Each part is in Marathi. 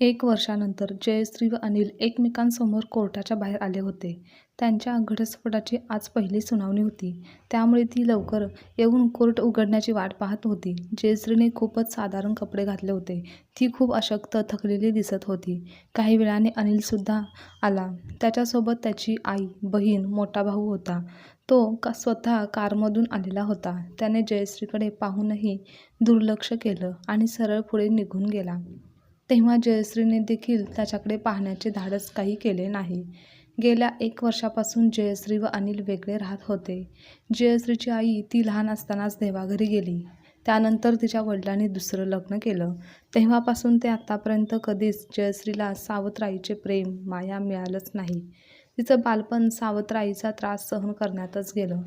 एक वर्षानंतर जयश्री व अनिल एकमेकांसमोर कोर्टाच्या बाहेर आले होते. त्यांच्या घटस्फोटाची आज पहिली सुनावणी होती. त्यामुळे ती लवकर येऊन कोर्ट उघडण्याची वाट पाहत होती. जयश्रीने खूपच साधारण कपडे घातले होते. ती खूप अशक्त, थकलेली दिसत होती. काही वेळाने अनिलसुद्धा आला. त्याच्यासोबत त्याची आई, बहीण, मोठा भाऊ होता. तो स्वतः कारमधून आलेला होता. त्याने जयश्रीकडे पाहूनही दुर्लक्ष केलं आणि सरळ पुढे निघून गेला. तेव्हा जयश्रीने देखील त्याच्याकडे पाहण्याचे धाडस काही केले नाही. गेल्या 1 वर्षापासून जयश्री व अनिल वेगळे राहत होते. जयश्रीची आई ती लहान असतानाच देवाघरी गेली. त्यानंतर तिच्या वडिलांनी दुसरं लग्न केलं. तेव्हापासून ते आतापर्यंत कधीच जयश्रीला सावत्र प्रेम, माया मिळालंच नाही. तिचं बालपण सावत्र त्रास सहन करण्यातच गेलं.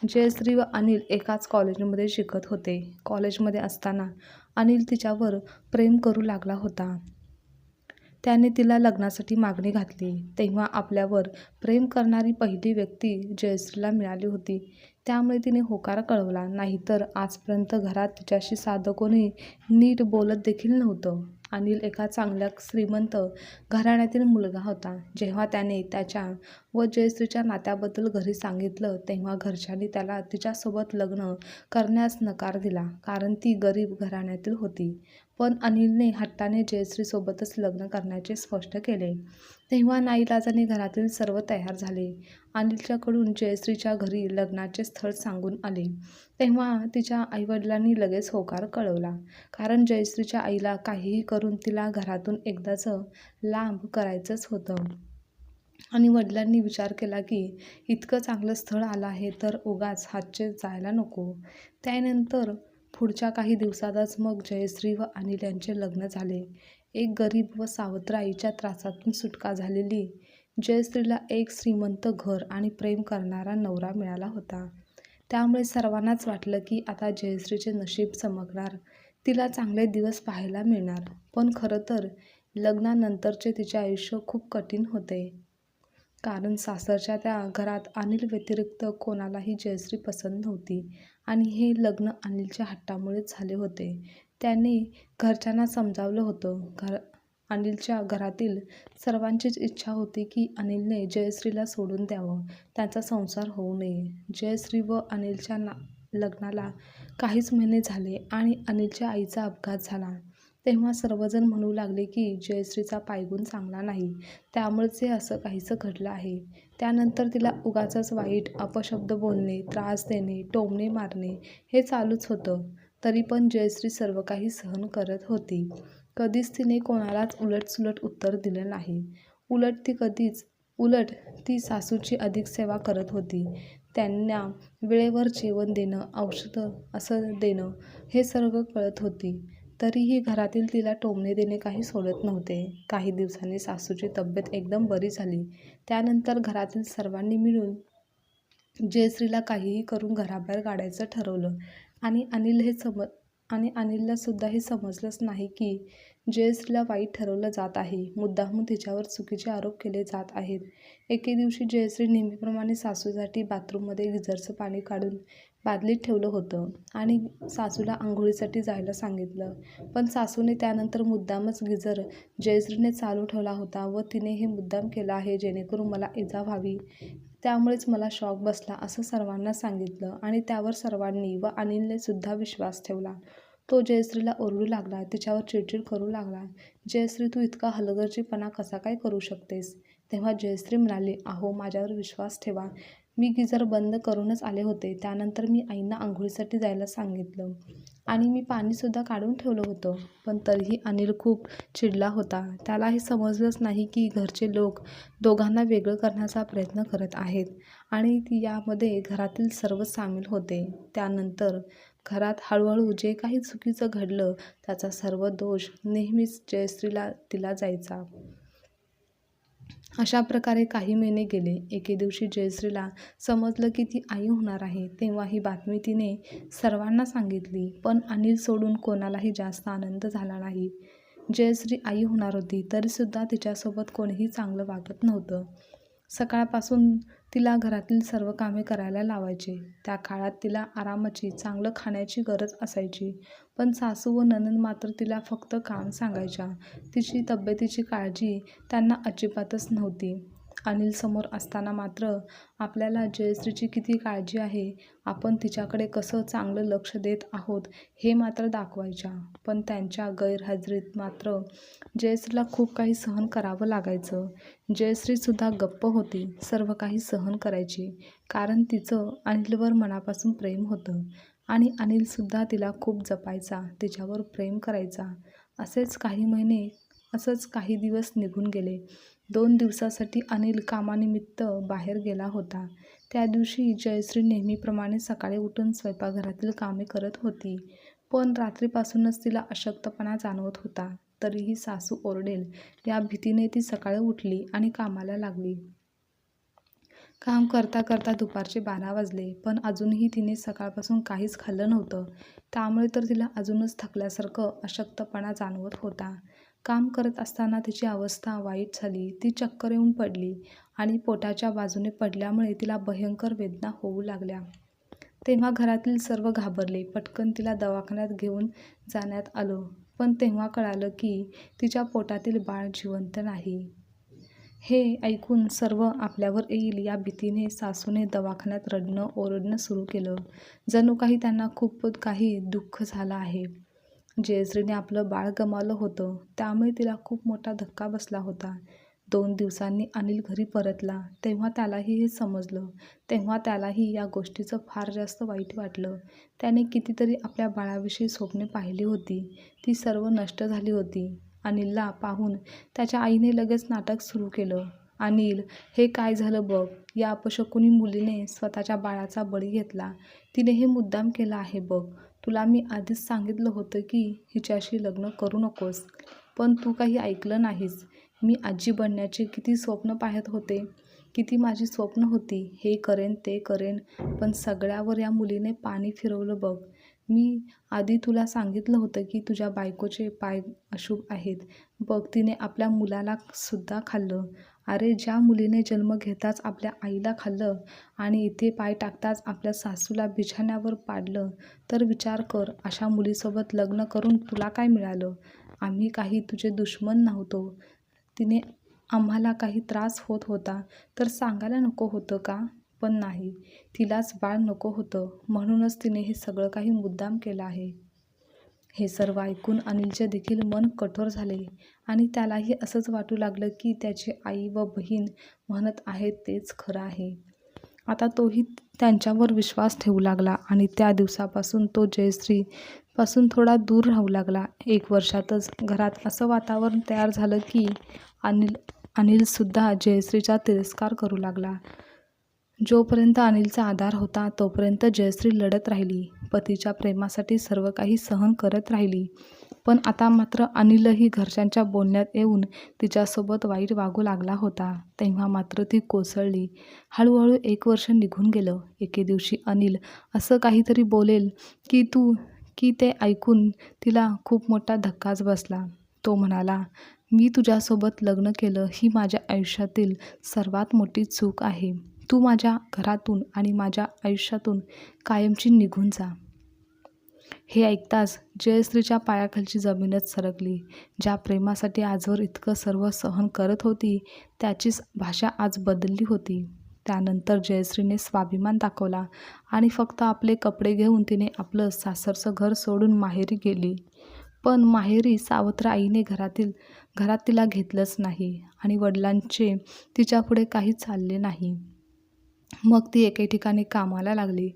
जयश्री व अनिल एकाच कॉलेजमध्ये शिकत होते. कॉलेजमध्ये असताना अनिल तिच्यावर प्रेम करू लागला होता. त्याने तिला लग्नासाठी मागणी घातली. तेव्हा आपल्यावर प्रेम करणारी पहिली व्यक्ती जयश्रीला मिळाली होती. त्यामुळे तिने होकार कळवला. नाहीतर आजपर्यंत घरात तिच्याशी साधं कोणी नीट बोलत देखील नव्हतं. अनिल एका चांगल्या श्रीमंत घराण्यातील मुलगा होता. जेव्हा त्याने त्याच्या व जयश्रीच्या नात्याबद्दल घरी सांगितलं तेव्हा घरच्यांनी त्याला तिच्यासोबत लग्न करण्यास नकार दिला, कारण ती गरीब घराण्यातील होती. पण अनिलने हट्टाने जयश्रीसोबतच लग्न करण्याचे स्पष्ट केले. तेव्हा नाईलाजाने घरातील सर्व तयार झाले. अनिलच्याकडून जयश्रीच्या घरी लग्नाचे स्थळ सांगून आले. तेव्हा तिच्या आईवडिलांनी लगेच होकार कळवला, कारण जयश्रीच्या आईला काहीही करून तिला घरातून एकदाच लांब करायचंच होतं. आणि वडिलांनी विचार केला की इतकं चांगलं स्थळ आलं आहे तर उगाच हातचे जायला नको. त्यानंतर पुढच्या काही दिवसातच मग जयश्री व अनिल यांचे लग्न झाले. एक गरीब व सावत्र आईच्या त्रासातून सुटका झालेली जयश्रीला एक श्रीमंत घर आणि प्रेम करणारा नवरा मिळाला होता. त्यामुळे सर्वांनाच वाटलं की आता जयश्रीचे नशीब चमकणार, तिला चांगले दिवस पाहायला मिळणार. पण खरं तर लग्नानंतरचे तिचे आयुष्य खूप कठीण होते. कारण सासरच्या त्या घरात अनिल व्यतिरिक्त कोणालाही जयश्री पसंत नव्हती आणि हे लग्न अनिलच्या हट्टामुळेच झाले होते. त्याने घरच्यांना समजावलं होतं. अनिलच्या घरातील सर्वांचीच इच्छा होती की अनिलने जयश्रीला सोडून द्यावं, त्यांचा संसार होऊ नये. जयश्री व अनिलच्या लग्नाला काहीच महिने झाले आणि अनिलच्या आईचा अपघात झाला. तेव्हा सर्वजण म्हणू लागले की जयश्रीचा पायगुण चांगला नाही, त्यामुळेच हे असं काहीसं घडलं आहे. त्यानंतर तिला उगाचच वाईट अपशब्द बोलणे, त्रास देणे, टोमणे मारणे हे चालूच होतं. तरी पण जयश्री सर्व काही सहन करत होती. कधीच तिने कोणालाच उलटसुलट उत्तर दिलं नाही. उलट ती सासूची अधिक सेवा करत होती. त्यांना वेळेवर जेवण देणं, औषधं असं देणं हे सर्व कळत होती. तरीही घरातील तिला टोमणे देणे काही सोडत नव्हते. काही दिवसांनी सासूची तब्येत एकदम बरी झाली. त्यानंतर घरातील सर्वांनी मिळून जयश्रीला काहीही करून घराबाहेर काढायचं ठरवलं. आणि अनिलला सुद्धा हे समजलंच नाही की जयश्रीला वाईट ठरवलं जात आहे. मुद्दामहून तिच्यावर चुकीचे आरोप केले जात आहेत. एके दिवशी जयश्री नेहमीप्रमाणे सासूसाठी बाथरूममध्ये गिझरचं पाणी काढून बादलीत ठेवलं होतं आणि सासूला आंघोळीसाठी जायला सांगितलं. पण सासूने त्यानंतर मुद्दामच गिझर जयश्रीने चालू ठेवला होता व तिने हे मुद्दाम केलं आहे जेणेकरून मला इजा व्हावी, त्यामुळेच मला शॉक बसला असं सर्वांना सांगितलं. आणि त्यावर सर्वांनी व अनिलने सुद्धा विश्वास ठेवला. तो जयश्रीला ओरडू लागला, तिच्यावर चिडचिड करू लागला. जयश्री, तू इतका हलगर्जीपणा कसा काय करू शकतेस? तेव्हा जयश्री म्हणाली, अहो, माझ्यावर विश्वास ठेवा. मी गिझर बंद करूनच आले होते. त्यानंतर मी आईंना आंघोळीसाठी जायला सांगितलं आणि मी पाणीसुद्धा काढून ठेवलं होतं. पण तरीही अनिल खूप चिडला होता. त्याला हे समजलंच नाही की घरचे लोक दोघांना वेगळं करण्याचा प्रयत्न करत आहेत आणि यामध्ये घरातील सर्वच सामील होते. त्यानंतर घरात हळूहळू जे काही चुकीचं घडलं त्याचा सर्व दोष नेहमीच जयश्रीला दिला जायचा. अशा प्रकारे काही महिने गेले. एके दिवशी जयश्रीला समजलं की ती आई होणार आहे. तेव्हा ही बातमी तिने सर्वांना सांगितली. पण अनिल सोडून कोणालाही जास्त आनंद झाला नाही. जयश्री आई होणार होती तरीसुद्धा तिच्यासोबत कोणीही चांगलं वागत नव्हतं. सकाळपासून तिला घरातील सर्व कामे करायला लावायचे. त्या काळात तिला आरामाची, चांगलं खाण्याची गरज असायची. पण सासू व नणंद मात्र तिला फक्त काम सांगायच्या. तिची तब्येतीची काळजी त्यांना अजिबातच नव्हती. अनिल समोर असताना मात्र आपल्याला जयश्रीची किती काळजी आहे, आपण तिच्याकडे कसं चांगलं लक्ष देत आहोत हे मात्र दाखवायच्या. पण त्यांच्या गैरहजेरीत मात्र जयश्रीला खूप काही सहन करावं लागायचं. जयश्रीसुद्धा गप्प होती, सर्व काही सहन करायची. कारण तिचं अनिलवर मनापासून प्रेम होतं आणि अनिलसुद्धा तिला खूप जपायचा, तिच्यावर प्रेम करायचा. असेच काही महिने, असंच काही दिवस निघून गेले. 2 दिवसासाठी अनिल कामानिमित्त बाहेर गेला होता. त्या दिवशी जयश्री नेहमीप्रमाणे सकाळी उठून स्वयंपाकघरातील कामे करत होती. पण रात्रीपासूनच तिला अशक्तपणा जाणवत होता. तरीही सासू ओरडेल या भीतीने ती सकाळी उठली आणि कामाला लागली. काम करता करता दुपारचे 12 वाजले, पण अजूनही तिने सकाळपासून काहीच खाल्लं नव्हतं. त्यामुळे तर तिला अजूनच थकल्यासारखं अशक्तपणा जाणवत होता. काम करत असताना तिची अवस्था वाईट झाली. ती चक्कर येऊन पडली आणि पोटाच्या बाजूने पडल्यामुळे तिला भयंकर वेदना होऊ लागल्या. तेव्हा घरातील सर्व घाबरले. पटकन तिला दवाखान्यात घेऊन जाण्यात आलं. पण तेव्हा कळालं की तिच्या पोटातील बाळ जिवंत नाही. हे ऐकून सर्व आपल्यावर येईल या भीतीने सासूने दवाखान्यात रडणं ओरडणं सुरू केलं. जणू काही त्यांना खूप काही दुःख झालं आहे. जयश्रीने आपलं बाळ गमावलं होतं, त्यामुळे तिला खूप मोठा धक्का बसला होता. 2 दिवसांनी अनिल घरी परतला, तेव्हा त्यालाही हे समजलं. तेव्हा त्यालाही या गोष्टीचं फार जास्त वाईट वाटलं. त्याने कितीतरी आपल्या बाळाविषयी स्वप्ने पाहिली होती, ती सर्व नष्ट झाली होती. अनिलला पाहून त्याच्या आईने लगेच नाटक सुरू केलं. अनिल, हे काय झालं बघ. या अपशकुनी मुलीने स्वतःच्या बाळाचा बळी घेतला. तिने हे मुद्दाम केलं आहे बघ. तुला मी आधीच सांगितलं होतं की हिच्याशी लग्न करू नकोस, पण तू काही ऐकलं नाहीस. मी आजी बनण्याचे किती स्वप्न पाहत होते, किती माझी स्वप्न होती, हे करेन ते करेन, पण सगळ्यावर या मुलीने पाणी फिरवलं बघ. मी आधी तुला सांगितलं होतं की तुझ्या बायकोचे पाय अशुभ आहेत. बघ, तिने आपल्या मुलाला सुद्धा खाल्लं. अरे, ज्या मुलीने जन्म घेताच आपल्या आईला खाल्लं आणि इथे पाय टाकताच आपल्या सासूला बिछाण्यावर पाडलं, तर विचार कर, अशा मुलीसोबत लग्न करून तुला काय मिळालं? आम्ही काही तुझे दुश्मन नव्हतो. तिने आम्हाला काही त्रास होत होता तर सांगायला नको होतं का? पण नाही, तिलाच बाळ नको होतं, म्हणूनच तिने हे सगळं काही मुद्दाम केलं आहे. हे सर्व ऐकून अनिलचे देखील मन कठोर झाले आणि त्यालाही असंच वाटू लागलं की त्याची आई व बहीण म्हणत आहेत तेच खरं आहे. आता तोही त्यांच्यावर विश्वास ठेवू लागला आणि त्या दिवसापासून तो जयश्रीपासून थोडा दूर राहू लागला. 1 वर्षातच घरात असं वातावरण तयार झालं की अनिलसुद्धा जयश्रीचा तिरस्कार करू लागला. जोपर्यंत अनिलचा आधार होता तोपर्यंत जयश्री लढत राहिली. पतीच्या प्रेमासाठी सर्व काही सहन करत राहिली. पण आता मात्र अनिलही घरच्यांच्या बोलण्यात येऊन तिच्यासोबत वाईट वागू लागला होता. तेव्हा मात्र ती कोसळली. हळूहळू 1 वर्ष निघून गेलं. एके दिवशी अनिल असं काहीतरी बोलेल की ते ऐकून तिला खूप मोठा धक्काच बसला. तो म्हणाला, मी तुझ्यासोबत लग्न केलं ही माझ्या आयुष्यातील सर्वात मोठी चूक आहे. तू माझ्या घरातून आणि माझ्या आयुष्यातून कायमची निघून जा. हे ऐकताच जयश्रीच्या पायाखालची जमीनच सरकली. ज्या प्रेमासाठी आजवर इतकं सर्व सहन करत होती त्याचीच भाषा आज बदलली होती. त्यानंतर जयश्रीने स्वाभिमान दाखवला आणि फक्त आपले कपडे घेऊन तिने आपलं सासरचं घर सोडून माहेरी गेली. पण माहेरी सावत्र आईने घरात तिला घेतलंच नाही आणि वडिलांचे तिच्यापुढे काही चालले नाही. मग ती एके ठिकाणी कामाला लागली.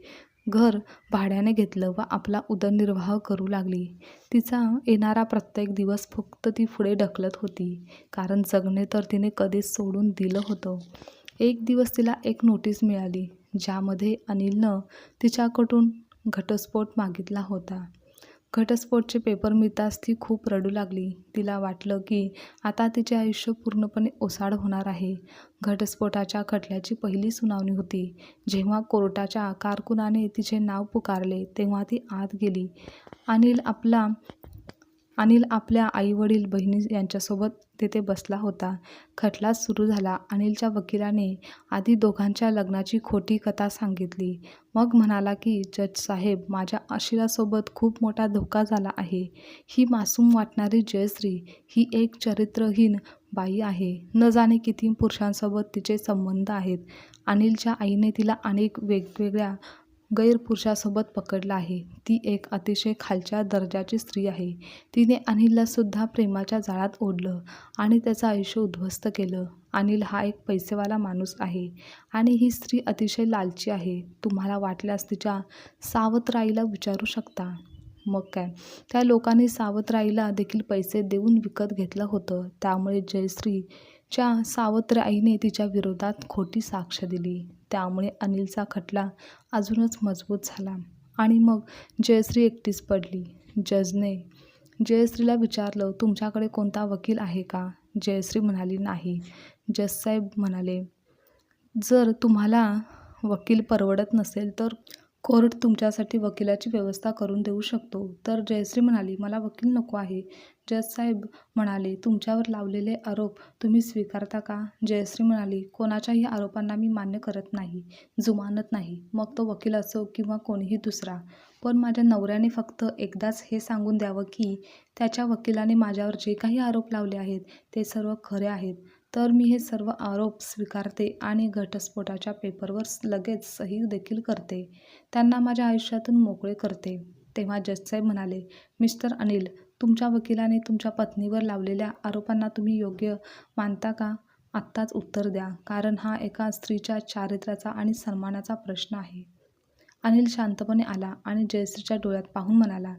घर भाड्याने घेतलं व आपला उदरनिर्वाह करू लागली. तिचा येणारा प्रत्येक दिवस फक्त ती पुढे ढकलत होती, कारण जगणे तर तिने कधीच सोडून दिलं होतं. एक दिवस तिला एक नोटीस मिळाली, ज्यामध्ये अनिलनं तिच्याकडून घटस्फोट मागितला होता. घटस्फोटचे पेपर मिळताच ती खूप रडू लागली. तिला वाटलं की आता तिचे आयुष्य पूर्णपणे ओसाड होणार आहे. घटस्फोटाच्या खटल्याची पहिली सुनावणी होती. जेव्हा कोर्टाच्या कारकुनाने तिचे नाव पुकारले तेव्हा ती आत गेली. अनिल आपला अनिल आपल्या आई-वडील, बहिणी यांच्यासोबत तिथे बसला होता. खटला सुरू झाला. अनिलच्या वकिलाने आधी दोघांच्या लग्नाची खोटी कथा सांगितली. मग म्हणाला की जज साहेब, माझ्या आशिलासोबत खूप मोठा धोका झाला आहे. ही मासूम वाटणारी जयश्री ही एक चरित्रहीन बाई आहे. न जाणे किती पुरुषांसोबत तिचे संबंध आहेत. अनिलच्या आईने तिला अनेक वेगवेगळ्या गैरपुरुषासोबत पकडलं आहे. ती एक अतिशय खालच्या दर्जाची स्त्री आहे. तिने अनिलला सुद्धा प्रेमाच्या जाळ्यात ओढलं आणि त्याचं आयुष्य उद्ध्वस्त केलं. अनिल हा एक पैसेवाला माणूस आहे आणि ही स्त्री अतिशय लालची आहे. तुम्हाला वाटल्यास तिच्या सावत्र आईला विचारू शकता. मग काय, त्या लोकांनी सावत्र आईला देखील पैसे देऊन विकत घेतलं होतं. त्यामुळे जयश्रीच्या सावत्र आईने तिच्या विरोधात खोटी साक्ष दिली. त्यामुळे अनिलचा खटला अजूनच मजबूत झाला आणि मग जयश्री एकटीच पडली. जजने जयश्रीला विचारलं, तुमच्याकडे कोणता वकील आहे का? जयश्री म्हणाली, नाही. जजसाहेब म्हणाले, जर तुम्हाला वकील परवडत नसेल तर कोर्ट तुमच्यासाठी वकिलाची व्यवस्था करून देऊ शकतो. तर जयश्री म्हणाली, मला वकील नको आहे. जजसाहेब म्हणाले, तुमच्यावर लावलेले आरोप तुम्ही स्वीकारता का? जयश्री म्हणाली, कोणाच्याही आरोपांना मी मान्य करत नाही, जुमानत नाही. मग तो वकील असो किंवा कोणीही दुसरा. पण माझ्या नवऱ्याने फक्त एकदाच हे सांगून द्यावं की त्याच्या वकिलाने माझ्यावर जे काही आरोप लावले आहेत ते सर्व खरे आहेत. तर मी हे सर्व आरोप स्वीकारते आणि घटस्फोटाच्या पेपरवर लगेच सही देखील करते. त्यांना माझ्या आयुष्यातून मोकळे करते. तेव्हा जजसाहेब म्हणाले, मिस्टर अनिल, तुमच्या वकिलाने तुमच्या पत्नीवर लावलेल्या आरोपांना तुम्ही योग्य मानता का? आत्ताच उत्तर द्या, कारण हा एका स्त्रीच्या चारित्र्याचा आणि सन्मानाचा प्रश्न आहे. अनिल शांतपणे आला आणि जयश्रीच्या डोळ्यात पाहून म्हणाला,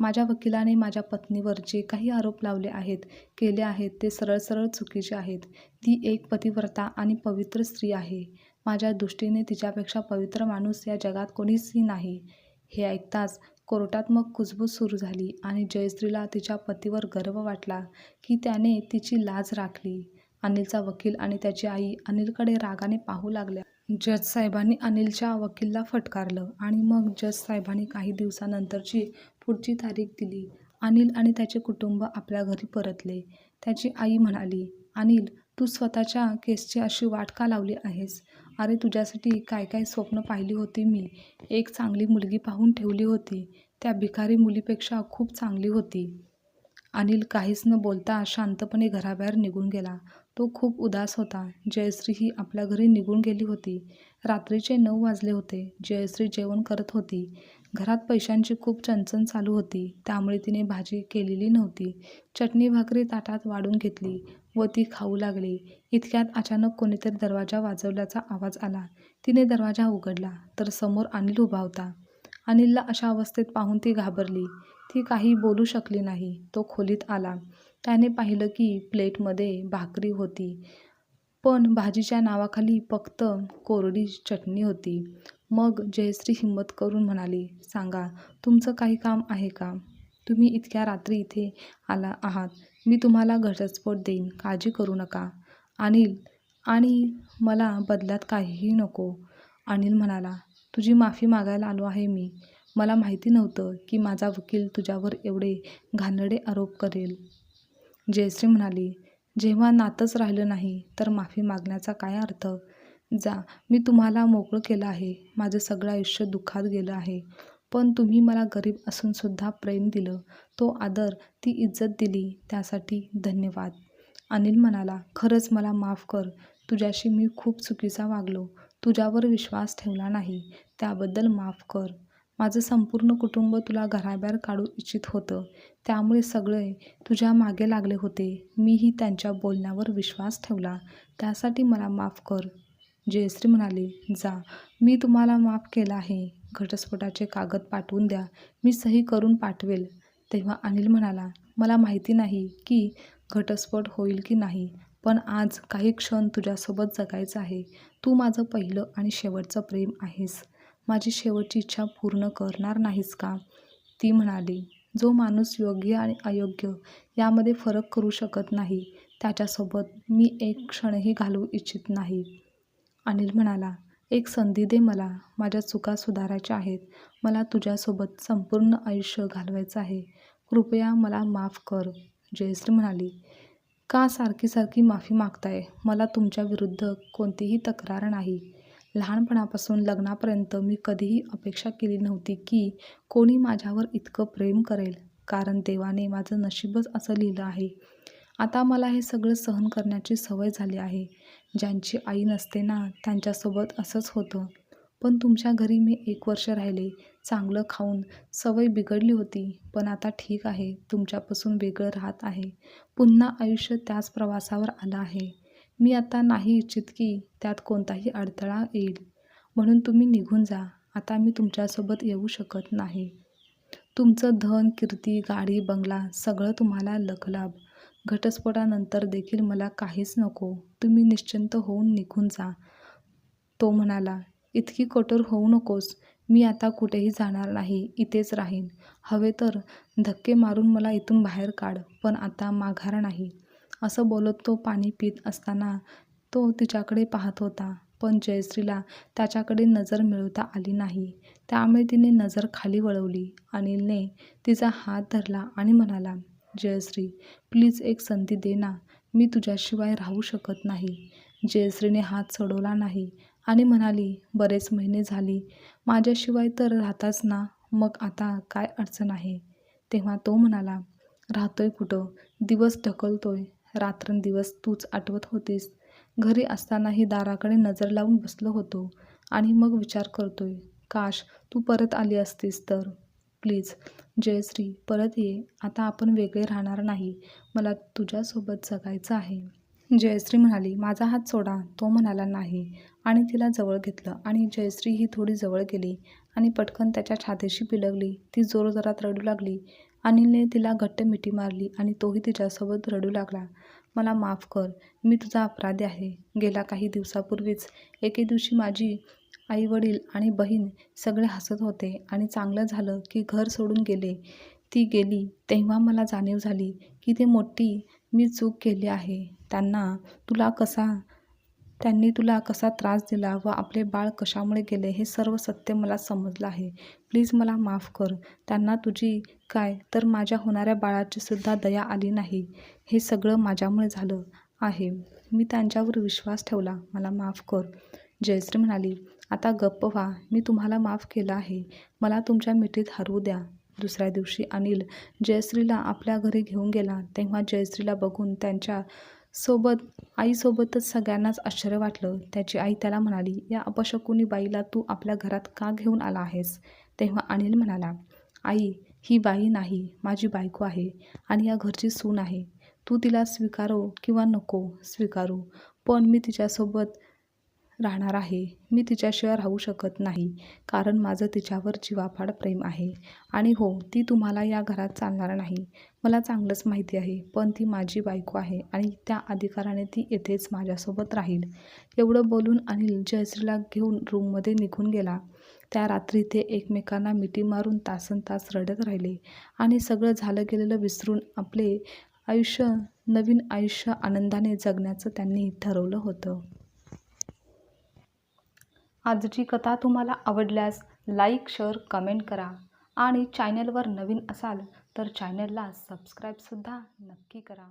माझ्या वकिलाने माझ्या पत्नीवर जे काही आरोप लावले आहेत, केले आहेत ते सरळ सरळ चुकीचे आहेत. ती एक पतिव्रता आणि पवित्र स्त्री आहे. माझ्या दृष्टीने तिच्यापेक्षा पवित्र माणूस या जगात कोणीचही नाही. हे ऐकताच कोर्टात मग कुजबूज सुरू झाली आणि जयश्रीला तिच्या पतीवर गर्व वाटला की त्याने तिची लाज राखली. अनिलचा वकील आणि त्याची आई अनिलकडे रागाने पाहू लागल्या. जज साहेबांनी अनिलच्या वकीलला फटकारलं आणि मग जज साहेबांनी काही दिवसानंतरची पुढची तारीख दिली. अनिल आणि त्याचे कुटुंब आपल्या घरी परतले. त्याची आई म्हणाली, अनिल, तू स्वतःच्या केसची अशी वाट का लावली आहेस? अरे, तुझ्यासाठी काय काय स्वप्न पाहिली होती मी. एक चांगली मुलगी पाहून ठेवली होती. त्या भिकारी मुलीपेक्षा खूप चांगली होती. अनिल काहीच न बोलता शांतपणे घराबाहेर निघून गेला. तो खूप उदास होता. जयश्रीही आपल्या घरी निघून गेली होती. रात्रीचे 9 वाजले होते. जयश्री जेवण करत होती. घरात पैशांची खूप चणचण चालू होती. त्यामुळे तिने भाजी केलेली नव्हती. चटणी भाकरी ताटात वाढून घेतली व ती खाऊ लागली. इतक्यात अचानक कोणीतरी दरवाजा वाजवल्याचा आवाज आला. तिने दरवाजा उघडला तर समोर अनिल उभा होता. अनिलला अशा अवस्थेत पाहून ती घाबरली. ती काही बोलू शकली नाही. तो खोलीत आला. त्याने पाहिलं की प्लेटमध्ये भाकरी होती, पण भाजीच्या नावाखाली फक्त कोरडी चटणी होती. मग जयश्री हिंमत करून म्हणाली, सांगा, तुमचं काही काम आहे का? तुम्ही इतक्या रात्री इथे आला आहात. मी तुम्हाला घटस्फोट देईन, काळजी करू नका. अनिल, आणि मला बदल्यात काहीही नको. अनिल म्हणाला, तुझी माफी मागायला आलो आहे मी. मला माहिती नव्हतं की माझा वकील तुझ्यावर एवढे घाणेरडे आरोप करेल. जयश्री म्हणाली, जेव्हा नातंच राहिलं नाही तर माफी मागण्याचा काय अर्थ? जा, मी तुम्हाला मोकळं केलं आहे. माझं सगळं आयुष्य दुःखात गेलं आहे. पण तुम्ही मला गरीब असूनसुद्धा प्रेम दिलं, तो आदर, ती इज्जत दिली, त्यासाठी धन्यवाद. अनिल म्हणाला, खरंच मला माफ कर. तुझ्याशी मी खूप चुकीचा वागलो. तुझ्यावर विश्वास ठेवला नाही, त्याबद्दल माफ कर. माझं संपूर्ण कुटुंब तुला घराबाहेर काढू इच्छित होतं. त्यामुळे सगळे तुझ्या मागे लागले होते. मीही त्यांच्या बोलण्यावर विश्वास ठेवला. त्यासाठी मला माफ कर. जयश्री म्हणाली, जा, मी तुम्हाला माफ केलं आहे. घटस्फोटाचे कागद पाठवून द्या. मी सही करून पाठवेल. तेव्हा अनिल म्हणाला, मला माहिती नाही की घटस्फोट होईल की नाही, पण आज काही क्षण तुझ्यासोबत जगायचं आहे. तू माझं पहिलं आणि शेवटचं प्रेम आहेस. माझी शेवटची इच्छा पूर्ण करणार नाहीस का? ती म्हणाली, जो माणूस योग्य आणि अयोग्य यामध्ये फरक करू शकत नाही, त्याच्यासोबत मी एक क्षणही घालवू इच्छित नाही. अनिल म्हणाला, एक संधी दे मला. माझ्या चुका सुधारायच्या आहेत. मला तुझ्यासोबत संपूर्ण आयुष्य घालवायचं आहे. कृपया मला माफ कर, जयश्री म्हणाली. का सारखी सारखी माफी मागताय? मला तुमच्या विरुद्ध कोणतीही तक्रार नाही. लहानपणापासून लग्नापर्यंत मी कधीही अपेक्षा केली नव्हती की कोणी माझ्यावर इतकं प्रेम करेल, कारण देवाने माझं नशीबच असं लिहिलं आहे. आता मला हे सगळं सहन करण्याची सवय झाली आहे. ज्यांची आई नसते ना, त्यांच्यासोबत असंच होतं. पण तुमच्या घरी मी 1 वर्ष राहिले. चांगलं खाऊन सवय बिघडली होती. पण आता ठीक आहे. तुमच्यापासून वेगळं राहत आहे. पुन्हा आयुष्य त्याच प्रवासावर आलं आहे. मी आता नाही इच्छित की त्यात कोणताही अडथळा येईल. म्हणून तुम्ही निघून जा. आता मी तुमच्यासोबत येऊ शकत नाही. तुमचं धन, कीर्ती, गाडी, बंगला सगळं तुम्हाला लखलाभ. घटस्फोटानंतर देखील मला काहीच नको. तुम्ही निश्चिंत होऊन निघून जा. तो म्हणाला, इतकी कठोर होऊ नकोस. मी आता कुठेही जाणार नाही. इथेच राहीन. हवे तर धक्के मारून मला इथून बाहेर काढ, पण आता माघार नाही. असं बोलत तो पाणी पीत असताना तो तिच्याकडे पाहत होता. पण जयश्रीला त्याच्याकडे नजर मिळवता आली नाही. त्यामुळे तिने नजर खाली वळवली. अनिलने तिचा हात धरला आणि म्हणाला, जयश्री, प्लीज एक संधी दे ना. मी तुझ्याशिवाय राहू शकत नाही. जयश्रीने हात सोडवला नाही आणि म्हणाली, बरेच महिने झाली. माझ्याशिवाय तर राहताच ना. मग आता काय अडचण आहे? तेव्हा तो म्हणाला, राहतोय कुठं? दिवस ढकलतोय. रात्रंदिवस तूच आठवत होतीस. घरी असतानाही दाराकडे नजर लावून बसलो होतो आणि मग विचार करतोय, काश तू परत आली असतीस तर. प्लीज जयश्री, परत ये. आता आपण वेगळे राहणार नाही. मला तुझ्यासोबत जगायचं आहे. जयश्री म्हणाली, माझा हात सोडा. तो म्हणाला नाही आणि तिला जवळ घेतलं आणि जयश्री ही थोडी जवळ गेली आणि पटकन त्याच्या छातीशी पिलगली. ती जोरजोरात रडू लागली. अनिलने तिला घट्ट मिठी मारली आणि तोही तिच्यासोबत रडू लागला. मला माफ कर. मी तुझा अपराधी आहे. गेल्या काही दिवसापूर्वीच एके दिवशी माझी आई-वडील आणि बहीण सगळे हसत होते आणि चांगलं झालं की घर सोडून गेले. ती गेली तेव्हा मला जाणीव झाली की ते मोठी मी चूक केली आहे. त्यांनी तुला कसा त्रास दिला व आपले बाळ कशामुळे गेले हे सर्व सत्य मला समजलं आहे. प्लीज मला माफ कर. त्यांना तुझी काय तर माझ्या होणाऱ्या बाळाची सुद्धा दया आली नाही. हे सगळं माझ्यामुळे झालं आहे. मी त्यांच्यावर विश्वास ठेवला. मला माफ कर. जयश्री म्हणाली, आता गप्प व्हा. मी तुम्हाला माफ केलं आहे. मला तुमच्या मिठीत हरवू द्या. दुसऱ्या दिवशी अनिल जयश्रीला आपल्या घरी घेऊन गेला. तेव्हा जयश्रीला बघून त्यांच्या आईसोबतच सगळ्यांनाच आश्चर्य वाटलं. त्याची आई त्याला म्हणाली, या अपशकुनी बाईला तू आपल्या घरात का घेऊन आला आहेस? तेव्हा अनिल म्हणाला, आई, ही बाई नाही, माझी बायको आहे आणि या घरची सून आहे. तू तिला स्वीकारो किंवा नको स्वीकारू, पण मी तिच्यासोबत राहणार आहे. मी तिच्याशिवाय राहू शकत नाही, कारण माझं तिच्यावर जीवापाड प्रेम आहे. आणि हो, ती तुम्हाला या घरात चालणार नाही. मला चांगलंच माहिती आहे, पण ती माझी बायको आहे आणि त्या अधिकाराने ती येथेच माझ्यासोबत राहील. एवढं बोलून अनिल जयश्रीला घेऊन रूममध्ये निघून गेला. त्या रात्री ते एकमेकांना मिठी मारून तासनतास रडत राहिले आणि सगळं झालं गेलेलं विसरून आपले नवीन आयुष्य आनंदाने जगण्याचं त्यांनी ठरवलं होतं. आजची कथा तुम्हाला आवडल्यास लाईक, शेअर, कमेंट करा आणि चॅनलवर नवीन असाल तर चॅनलला सबस्क्राईबसुद्धा नक्की करा.